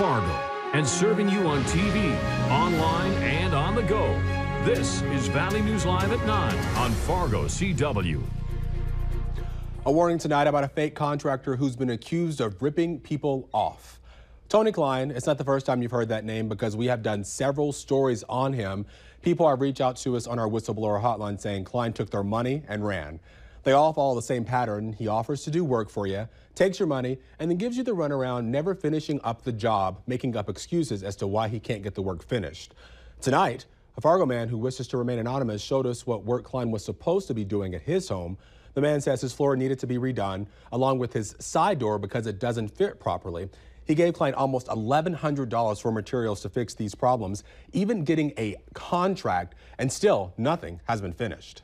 Fargo and serving you on TV, online, and on the go. This is Valley News Live at 9 on Fargo CW. A warning tonight about a fake contractor who's been accused of ripping people off. Tony Klein, it's not the first time you've heard that name because we have done several stories on him. People have reached out to us on our whistleblower hotline saying Klein took their money and ran. They all follow the same pattern. He offers to do work for you, takes your money, and then gives you the runaround, never finishing up the job, making up excuses as to why he can't get the work finished. Tonight, a Fargo man who wishes to remain anonymous showed us what work Klein was supposed to be doing at his home. The man says his floor needed to be redone, along with his side door because it doesn't fit properly. He gave Klein almost $1,100 for materials to fix these problems, even getting a contract, and still nothing has been finished.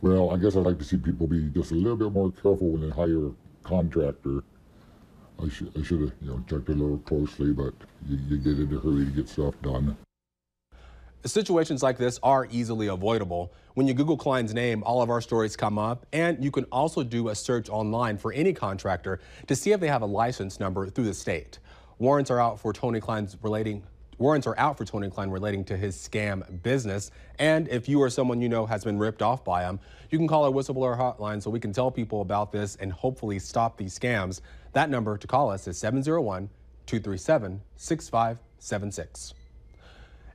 Well, I guess I'd like to see people be just a little bit more careful when they hire a contractor. I should have, checked a little closely, but you get in a hurry to get stuff done. Situations like this are easily avoidable. When you Google Klein's name, all of our stories come up, and you can also do a search online for any contractor to see if they have a license number through the state. Warrants are out for Tony Klein relating to his scam business. And if you or someone you know has been ripped off by him, you can call our whistleblower hotline so we can tell people about this and hopefully stop these scams. That number to call us is 701-237-6576.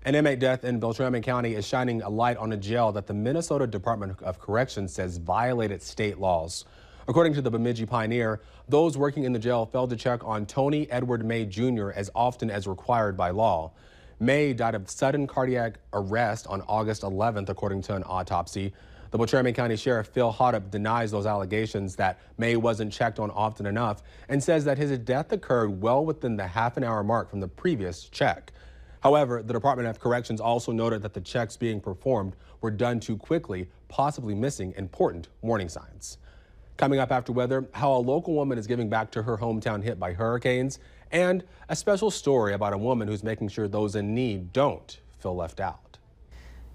An inmate death in Beltrami County is shining a light on a jail that the Minnesota Department of Corrections says violated state laws. According to the Bemidji Pioneer, those working in the jail failed to check on Tony Edward May Jr. as often as required by law. May died of sudden cardiac arrest on August 11th, according to an autopsy. The Beltrami County Sheriff Phil Hoddip denies those allegations that May wasn't checked on often enough and says that his death occurred well within the half-an-hour mark from the previous check. However, the Department of Corrections also noted that the checks being performed were done too quickly, possibly missing important warning signs. Coming up after weather, how a local woman is giving back to her hometown hit by hurricanes, and a special story about a woman who's making sure those in need don't feel left out.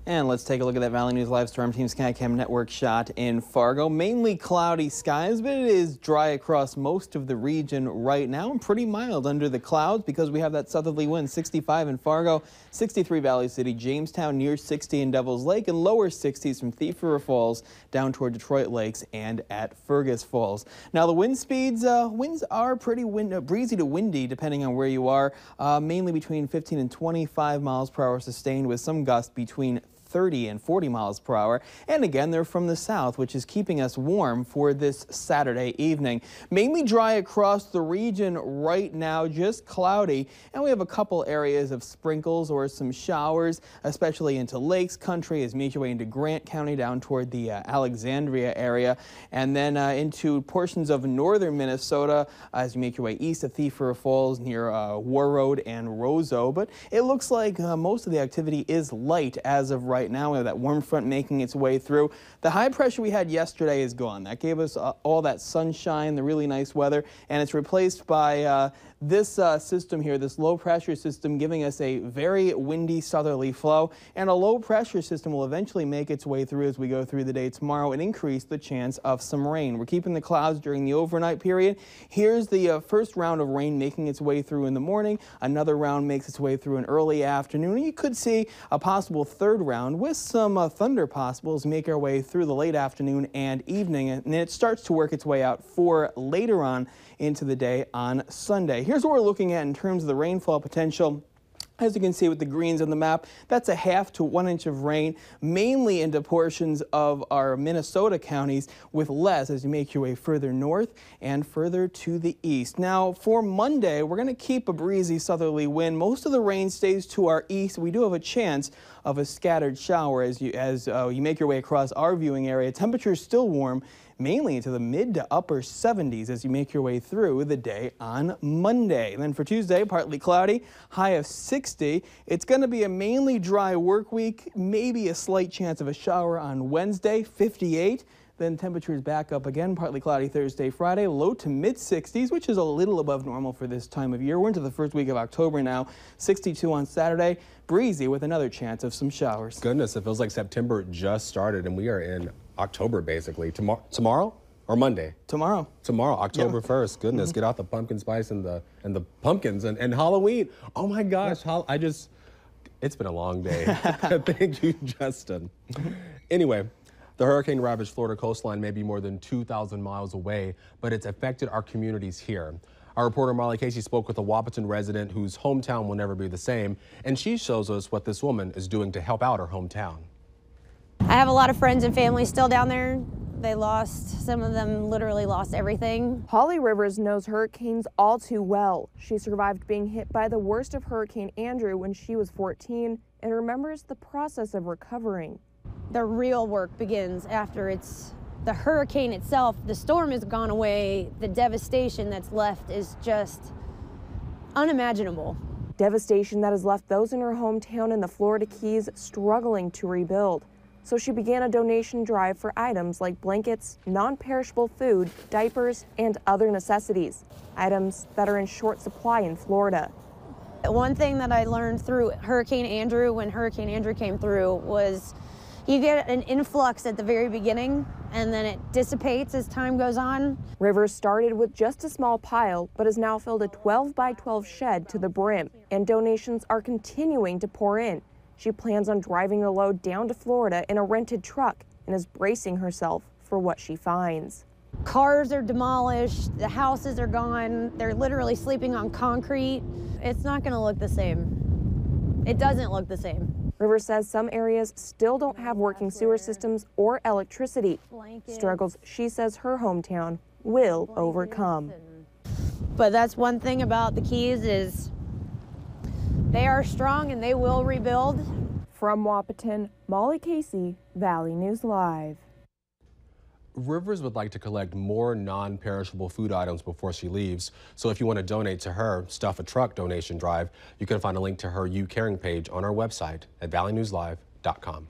And let's take a look at that Valley News Live Storm Team Skycam Network shot in Fargo. Mainly cloudy skies, but it is dry across most of the region right now and pretty mild under the clouds because we have that southerly wind. 65 in Fargo, 63 Valley City, Jamestown, near 60 in Devil's Lake, and lower 60s from Thief River Falls down toward Detroit Lakes and at Fergus Falls. Now the wind speeds, winds are pretty breezy to windy depending on where you are, mainly between 15 and 25 miles per hour sustained with some gusts between 30 and 40 miles per hour. And again, they're from the south, which is keeping us warm for this Saturday evening. Mainly dry across the region right now, just cloudy. And we have a couple areas of sprinkles or some showers, especially into Lakes Country as you make your way into Grant County down toward the Alexandria area. And then into portions of northern Minnesota as you make your way east of Thief River Falls near War Road and Roseau. But it looks like most of the activity is light as of right now. We have that warm front making its way through. The high pressure we had yesterday is gone. That gave us all that sunshine, the really nice weather, and it's replaced by this system here, this low pressure system, giving us a very windy southerly flow, and a low pressure system will eventually make its way through as we go through the day tomorrow and increase the chance of some rain. We're keeping the clouds during the overnight period. Here's the first round of rain making its way through in the morning. Another round makes its way through in early afternoon. You could see a possible third round with some thunder possibles make our way through the late afternoon and evening, and it starts to work its way out for later on into the day on Sunday. Here's what we're looking at in terms of the rainfall potential. As you can see with the greens on the map, that's a half to 1 inch of rain, mainly into portions of our Minnesota counties, with less as you make your way further north and further to the east. Now, for Monday, we're going to keep a breezy southerly wind. Most of the rain stays to our east. We do have a chance of a scattered shower as you make your way across our viewing area. Temperatures still warm, mainly into the mid to upper 70s as you make your way through the day on Monday. And then for Tuesday, partly cloudy, high of 60. It's going to be a mainly dry work week, maybe a slight chance of a shower on Wednesday, 58. Then temperatures back up again, partly cloudy Thursday, Friday, low to mid 60s, which is a little above normal for this time of year. We're into the first week of October now, 62 on Saturday, breezy with another chance of some showers. Goodness, it feels like September just started and we are in October basically. Tomorrow? Or Monday? Tomorrow. Tomorrow, October 1st. Goodness, get out the pumpkin spice and the pumpkins and Halloween. Oh my gosh, it's been a long day. Thank you, Justin. Anyway, the hurricane-ravaged Florida coastline may be more than 2,000 miles away, but it's affected our communities here. Our reporter Molly Casey spoke with a Wahpeton resident whose hometown will never be the same, and she shows us what this woman is doing to help out her hometown. I have a lot of friends and family still down there. They lost, some of them literally lost everything. Holly Rivers knows hurricanes all too well. She survived being hit by the worst of Hurricane Andrew when she was 14 and remembers the process of recovering. The real work begins after the hurricane itself. The storm has gone away. The devastation that's left is just unimaginable. Devastation that has left those in her hometown in the Florida Keys struggling to rebuild. So she began a donation drive for items like blankets, non-perishable food, diapers, and other necessities, items that are in short supply in Florida. One thing that I learned through Hurricane Andrew, when Hurricane Andrew came through, was you get an influx at the very beginning and then it dissipates as time goes on. Rivers started with just a small pile, but has now filled a 12 by 12 shed to the brim, and donations are continuing to pour in. She plans on driving the load down to Florida in a rented truck and is bracing herself for what she finds. Cars are demolished, the houses are gone, they're literally sleeping on concrete. It's not going to look the same. It doesn't look the same. Rivers says some areas still don't have working sewer systems or electricity. Struggles she says her hometown will overcome. But that's one thing about the Keys is they are strong and they will rebuild. From Wahpeton, Molly Casey, Valley News Live. Rivers would like to collect more non-perishable food items before she leaves. So if you want to donate to her Stuff a Truck donation drive, you can find a link to her You Caring page on our website at valleynewslive.com.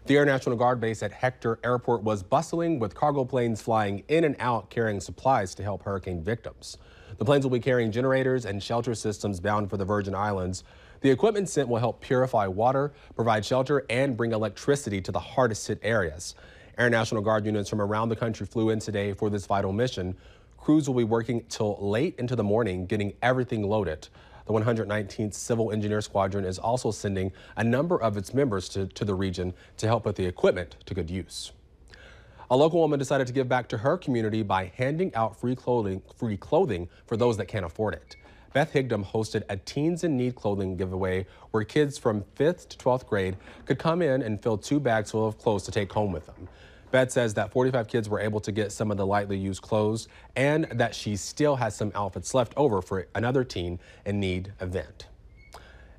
The Air National Guard base at Hector Airport was bustling with cargo planes flying in and out carrying supplies to help hurricane victims. The planes will be carrying generators and shelter systems bound for the Virgin Islands. The equipment sent will help purify water, provide shelter, and bring electricity to the hardest hit areas. Air National Guard units from around the country flew in today for this vital mission. Crews will be working till late into the morning, getting everything loaded. The 119th Civil Engineer Squadron is also sending a number of its members to the region to help put the equipment to good use. A local woman decided to give back to her community by handing out free clothing for those that can't afford it. Beth Higdom hosted a Teens in Need clothing giveaway where kids from 5th to 12th grade could come in and fill 2 bags full of clothes to take home with them. Beth says that 45 kids were able to get some of the lightly used clothes and that she still has some outfits left over for another Teen in Need event.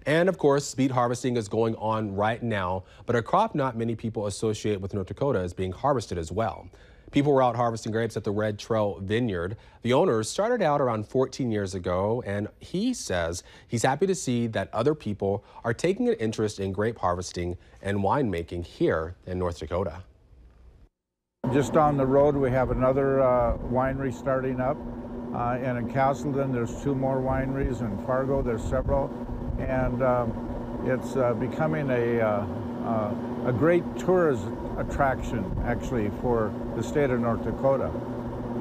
And of course, beet harvesting is going on right now, but a crop not many people associate with North Dakota is being harvested as well. People were out harvesting grapes at the Red Trail Vineyard. The owners started out around 14 years ago, and he says he's happy to see that other people are taking an interest in grape harvesting and winemaking here in North Dakota. Just down the road, we have another winery starting up, and in Castleton, there's 2 more wineries. In Fargo, there's several, and it's becoming a great tourist attraction, actually, for the state of North Dakota,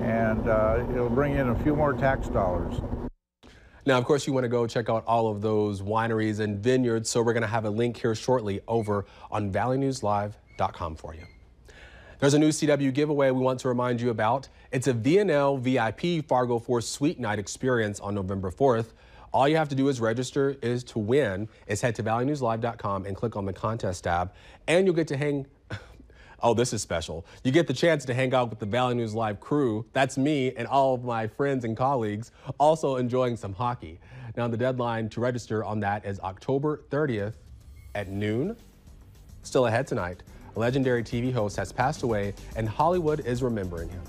and it'll bring in a few more tax dollars. Now, of course, you want to go check out all of those wineries and vineyards, so we're going to have a link here shortly over on valleynewslive.com for you. There's a new CW giveaway we want to remind you about. It's a VNL VIP Fargo Force Suite Night experience on November 4th. All you have to do is register to win is head to valleynewslive.com and click on the contest tab, and you'll get to hang. Oh, this is special. You get the chance to hang out with the Valley News Live crew. That's me and all of my friends and colleagues, also enjoying some hockey. Now, the deadline to register on that is October 30th at noon. Still ahead tonight, a legendary TV host has passed away and Hollywood is remembering him.